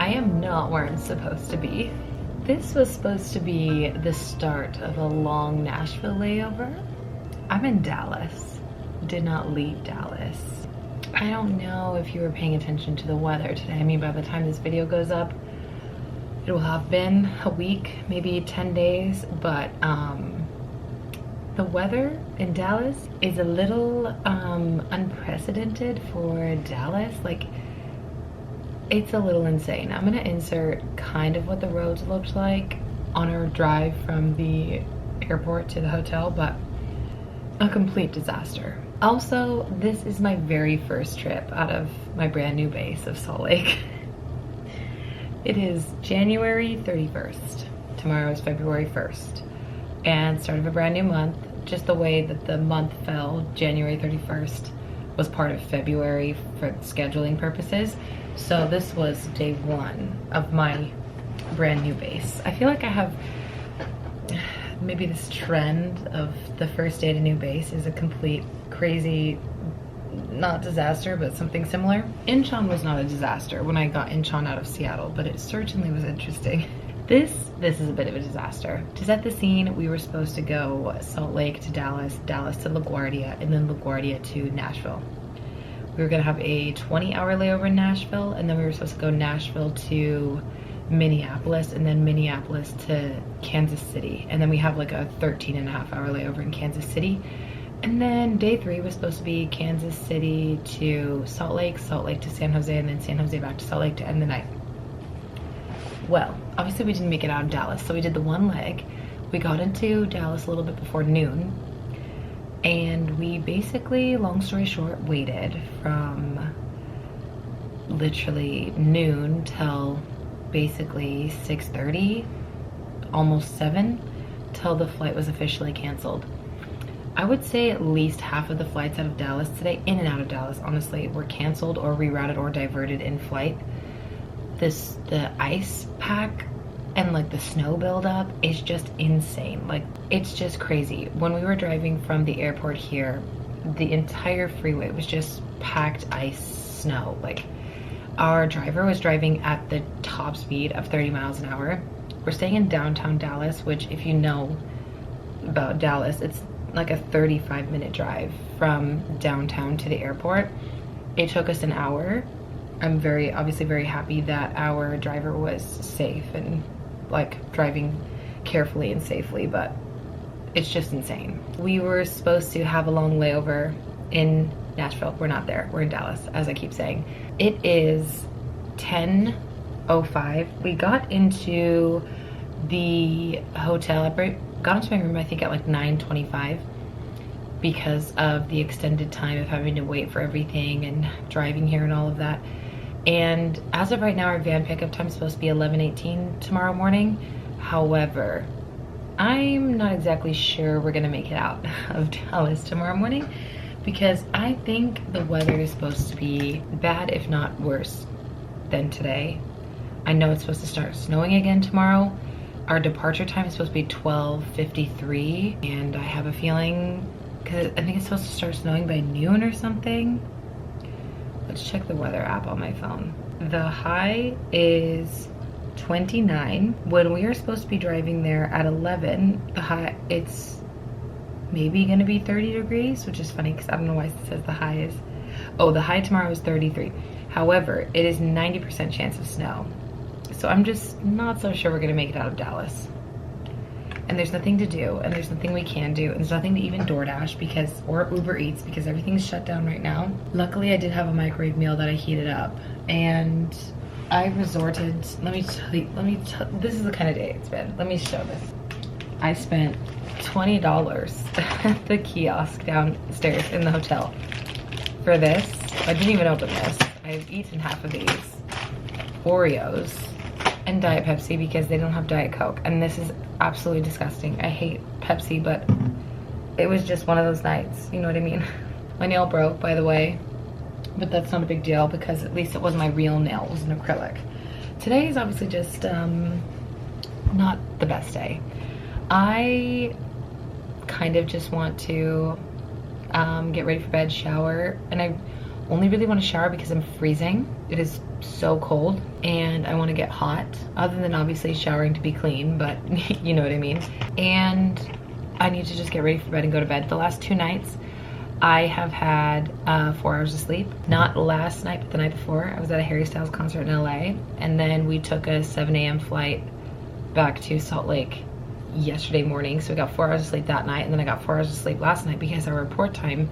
I am not where I'm supposed to be. This was supposed to be the start of a long Nashville layover. I'm in Dallas. Did not leave Dallas. I don't know if you were paying attention to the weather today. I mean, by the time this video goes up, it will have been a week, maybe 10 days, but the weather in Dallas is a little unprecedented for Dallas. Like, it's a little insane. I'm gonna insert kind of what the roads looked like on our drive from the airport to the hotel, but a complete disaster. Also, this is my very first trip out of my brand new base of Salt Lake. It is January 31st. Tomorrow is February 1st. And start of a brand new month. Just the way that the month fell, January 31st was part of February for scheduling purposes. So this was day one of my brand new base. I feel like I have maybe this trend of the first day at a new base is a complete crazy, not disaster, but something similar. Incheon was not a disaster when I got Incheon out of Seattle, but it certainly was interesting. This is a bit of a disaster. To set the scene, we were supposed to go Salt Lake to Dallas, Dallas to LaGuardia, and then LaGuardia to Nashville. We were gonna have a 20-hour layover in Nashville, and then we were supposed to go Nashville to Minneapolis, and then Minneapolis to Kansas City. And then we have like a 13.5-hour layover in Kansas City. And then day 3 was supposed to be Kansas City to Salt Lake, Salt Lake to San Jose, and then San Jose back to Salt Lake to end the night. Well, obviously we didn't make it out of Dallas, so we did the one leg. We got into Dallas a little bit before noon, and we basically, long story short, waited from literally noon till basically 6:30, almost 7, till the flight was officially canceled. I would say at least half of the flights out of Dallas today, in and out of Dallas, honestly, were canceled or rerouted or diverted in flight. The ice pack and like the snow buildup is just insane. Like, it's just crazy. When we were driving from the airport here, the entire freeway was just packed ice snow. Like, our driver was driving at the top speed of 30 miles an hour. We're staying in downtown Dallas, which, if you know about Dallas, it's like a 35-minute drive from downtown to the airport. It took us an hour. I'm obviously very happy that our driver was safe and like driving carefully and safely, but it's just insane. We were supposed to have a long layover in Nashville. We're not there. We're in Dallas, as I keep saying. It is 10:05. We got into the hotel. I got into my room, I think, at like 9:25 because of the extended time of having to wait for everything and driving here and all of that. And as of right now, our van pickup time is supposed to be 11:18 tomorrow morning. However, I'm not exactly sure we're gonna make it out of Dallas tomorrow morning because I think the weather is supposed to be bad, if not worse, than today. I know it's supposed to start snowing again tomorrow. Our departure time is supposed to be 12:53, and I have a feeling, because I think it's supposed to start snowing by noon or something. Let's check the weather app on my phone. The high is 29. When we are supposed to be driving there at 11, the high, it's maybe gonna be 30 degrees, which is funny because I don't know why it says the high is. Oh, the high tomorrow is 33. However, it is 90% chance of snow. So I'm just not so sure we're gonna make it out of Dallas. And there's nothing to do, and there's nothing we can do, and there's nothing to even DoorDash or Uber Eats because everything's shut down right now. Luckily, I did have a microwave meal that I heated up, and I resorted, this is the kind of day it's been. Let me show this. I spent $20 at the kiosk downstairs in the hotel for this. I didn't even open this. I've eaten half of these Oreos and Diet Pepsi because they don't have Diet Coke, and this is absolutely disgusting. I hate Pepsi, but it was just one of those nights, you know what I mean? My nail broke, by the way, but that's not a big deal because at least it wasn't my real nail, it was an acrylic. Today is obviously just not the best day. I kind of just want to get ready for bed, shower, and I only really want to shower because I'm freezing. It is so cold and I want to get hot, other than obviously showering to be clean, but you know what I mean. And I need to just get ready for bed and go to bed. The last 2 nights I have had 4 hours of sleep. Not last night, but the night before. I was at a Harry Styles concert in LA, and then we took a 7 a.m. flight back to Salt Lake yesterday morning. So we got 4 hours of sleep that night, and then I got 4 hours of sleep last night because our report time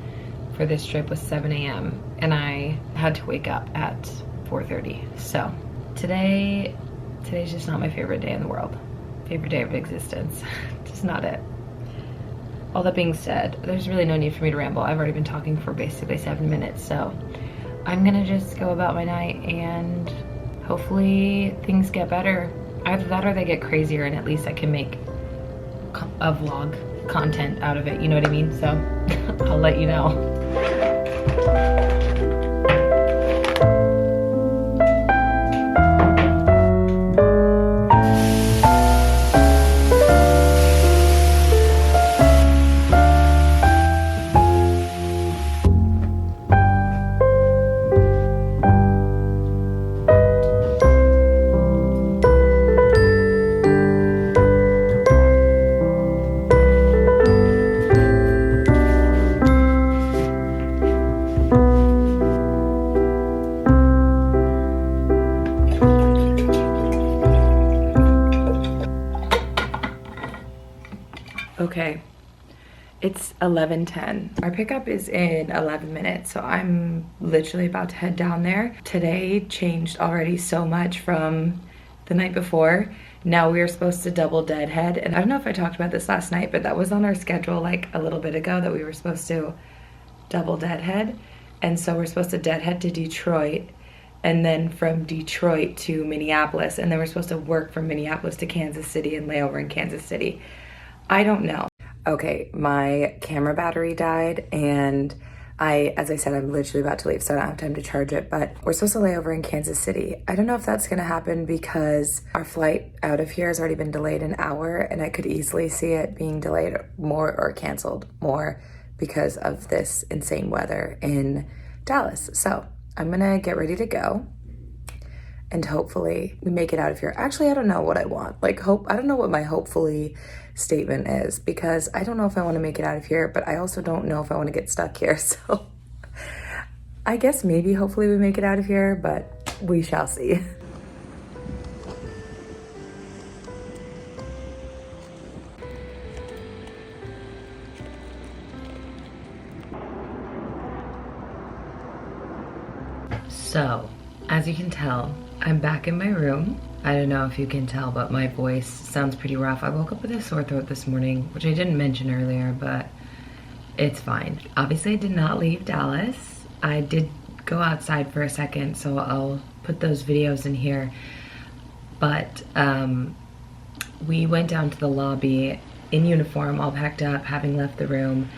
for this trip was 7 a.m. and I had to wake up at 4:30. So today's just not my favorite day in the world. Favorite day of existence. Just not it. All that being said, there's really no need for me to ramble. I've already been talking for basically 7 minutes, so I'm gonna just go about my night and hopefully things get better. Either that or they get crazier, and at least I can make a vlog content out of it, you know what I mean? So I'll let you know. Okay, it's 11:10. Our pickup is in 11 minutes, so I'm literally about to head down there. Today changed already so much from the night before. Now we are supposed to double deadhead, and I don't know if I talked about this last night, but that was on our schedule like a little bit ago, that we were supposed to double deadhead. And so we're supposed to deadhead to Detroit, and then from Detroit to Minneapolis, and then we're supposed to work from Minneapolis to Kansas City and lay over in Kansas City. I don't know. Okay, my camera battery died, and as I said, I'm literally about to leave, so I don't have time to charge it, but we're supposed to lay over in Kansas City. I don't know if that's gonna happen because our flight out of here has already been delayed an hour, and I could easily see it being delayed more or canceled more because of this insane weather in Dallas. So I'm gonna get ready to go, and hopefully we make it out of here. Actually, I don't know what I want. I don't know what my hopefully statement is, because I don't know if I want to make it out of here, but I also don't know if I want to get stuck here. So I guess maybe hopefully we make it out of here, but we shall see. So, as you can tell, I'm back in my room. I don't know if you can tell, but my voice sounds pretty rough. I woke up with a sore throat this morning, which I didn't mention earlier, but it's fine. Obviously, I did not leave Dallas. I did go outside for a second, so I'll put those videos in here. But we went down to the lobby in uniform, all packed up, having left the room,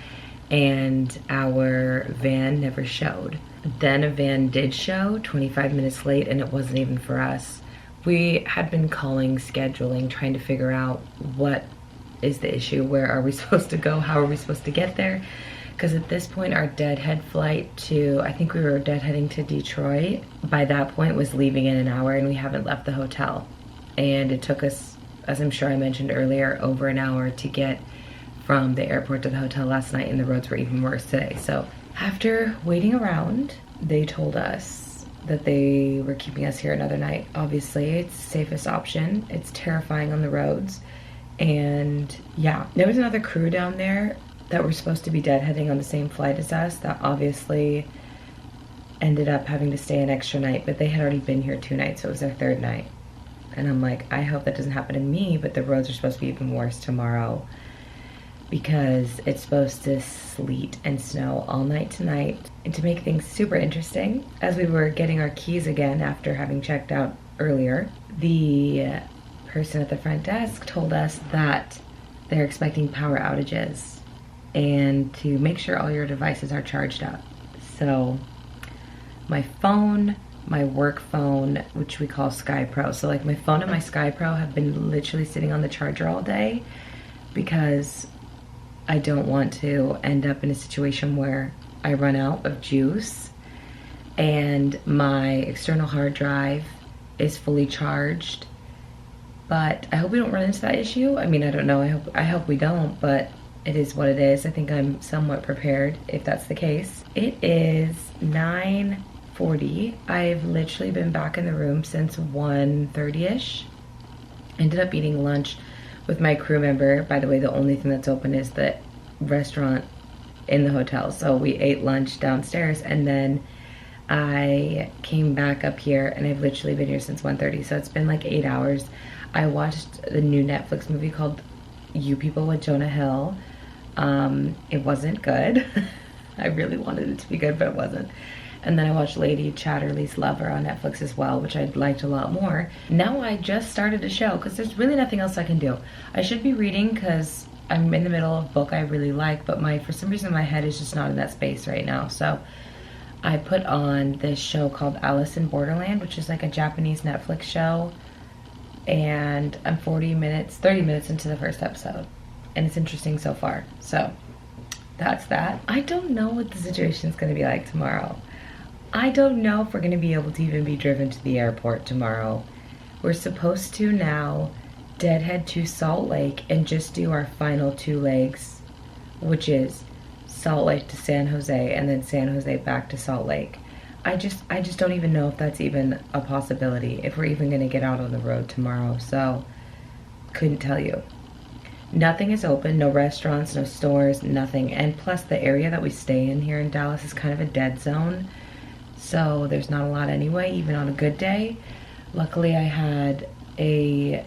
and our van never showed. Then a van did show 25 minutes late, and it wasn't even for us. We had been calling, scheduling, trying to figure out what is the issue, where are we supposed to go, how are we supposed to get there? Because at this point, our deadhead flight to, I think we were deadheading to Detroit, by that point was leaving in an hour, and we haven't left the hotel. And it took us, as I'm sure I mentioned earlier, over an hour to get from the airport to the hotel last night, and the roads were even worse today. So after waiting around, they told us that they were keeping us here another night. Obviously, it's the safest option. It's terrifying on the roads. And yeah, there was another crew down there that were supposed to be deadheading on the same flight as us that obviously ended up having to stay an extra night, but they had already been here 2 nights, so it was their 3rd night. And I'm like, I hope that doesn't happen to me, but the roads are supposed to be even worse tomorrow because it's supposed to sleet and snow all night tonight. And to make things super interesting, as we were getting our keys again after having checked out earlier, the person at the front desk told us that they're expecting power outages and to make sure all your devices are charged up. So my phone, my work phone, which we call Sky Pro. So like my phone and my Sky Pro have been literally sitting on the charger all day because I don't want to end up in a situation where I run out of juice and my external hard drive is fully charged. But I hope we don't run into that issue. I mean, I don't know. I hope we don't, but it is what it is. I think I'm somewhat prepared if that's the case. It is 9:40. I've literally been back in the room since 1:30ish. Ended up eating lunch with my crew member. By the way, the only thing that's open is the restaurant in the hotel. So we ate lunch downstairs, and then I came back up here, and I've literally been here since 1:30. So it's been like 8 hours. I watched the new Netflix movie called You People with Jonah Hill. It wasn't good. I really wanted it to be good, but it wasn't. And then I watched Lady Chatterley's Lover on Netflix as well, which I liked a lot more. Now I just started a show because there's really nothing else I can do. I should be reading because I'm in the middle of a book I really like, but for some reason my head is just not in that space right now. So I put on this show called Alice in Borderland, which is like a Japanese Netflix show. And I'm 30 minutes into the first episode. And it's interesting so far. So that's that. I don't know what the situation is going to be like tomorrow. I don't know if we're going to be able to even be driven to the airport tomorrow. We're supposed to now deadhead to Salt Lake and just do our final 2 legs, which is Salt Lake to San Jose and then San Jose back to Salt Lake. I just don't even know if that's even a possibility, if we're even going to get out on the road tomorrow. So couldn't tell you. Nothing is open, no restaurants, no stores, nothing. And plus the area that we stay in here in Dallas is kind of a dead zone. So there's not a lot anyway, even on a good day. Luckily I had a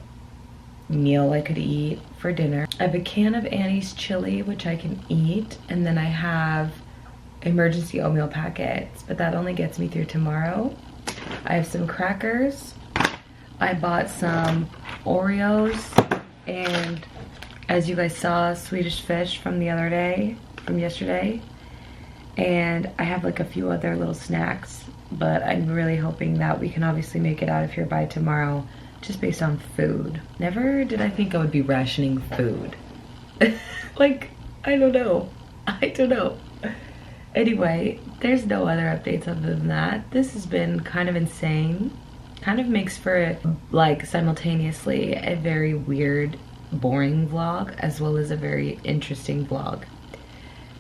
meal I could eat for dinner. I have a can of Annie's chili, which I can eat. And then I have emergency oatmeal packets, but that only gets me through tomorrow. I have some crackers. I bought some Oreos, and as you guys saw, Swedish fish from yesterday. And I have like a few other little snacks, but I'm really hoping that we can obviously make it out of here by tomorrow, just based on food. Never did I think I would be rationing food. Like, I don't know. Anyway, there's no other updates other than that. This has been kind of insane. Kind of makes for, like, simultaneously a very weird, boring vlog as well as a very interesting vlog.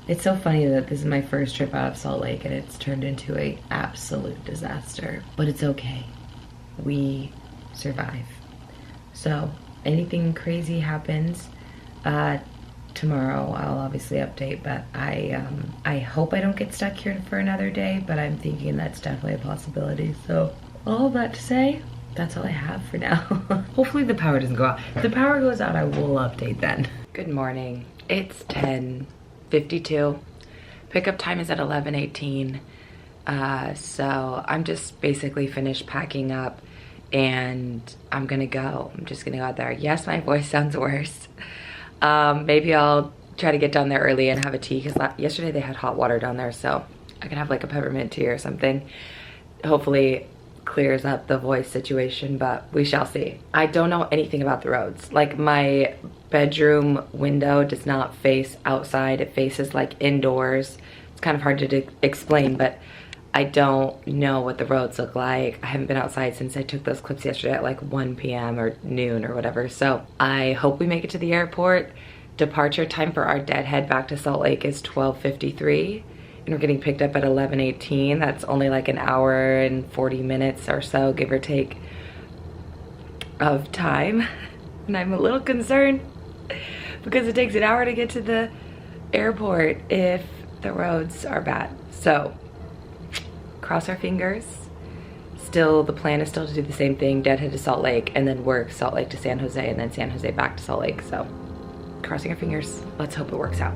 It's so funny that this is my first trip out of Salt Lake and it's turned into an absolute disaster. But it's okay. We survive. So, anything crazy happens, tomorrow I'll obviously update, but I hope I don't get stuck here for another day, but I'm thinking that's definitely a possibility. So all that to say, that's all I have for now. Hopefully the power doesn't go out. If the power goes out, I will update then. Good morning. It's 10:52. Pickup time is at 11:18. So I'm just basically finished packing up and I'm gonna go. I'm just gonna go out there. Yes, my voice sounds worse. Maybe I'll try to get down there early and have a tea, because yesterday they had hot water down there, so I can have like a peppermint tea or something. Hopefully clears up the voice situation, but we shall see. I don't know anything about the roads. Like, my bedroom window does not face outside. It faces like indoors. It's kind of hard to explain, but I don't know what the roads look like. I haven't been outside since I took those clips yesterday at like 1 p.m. or noon or whatever. So I hope we make it to the airport. Departure time for our deadhead back to Salt Lake is 12:53. And we're getting picked up at 11:18. That's only like an hour and 40 minutes or so, give or take, of time. And I'm a little concerned because it takes an hour to get to the airport if the roads are bad. So cross our fingers. Still, the plan is still to do the same thing, deadhead to Salt Lake, and then work Salt Lake to San Jose, and then San Jose back to Salt Lake. So crossing our fingers, let's hope it works out.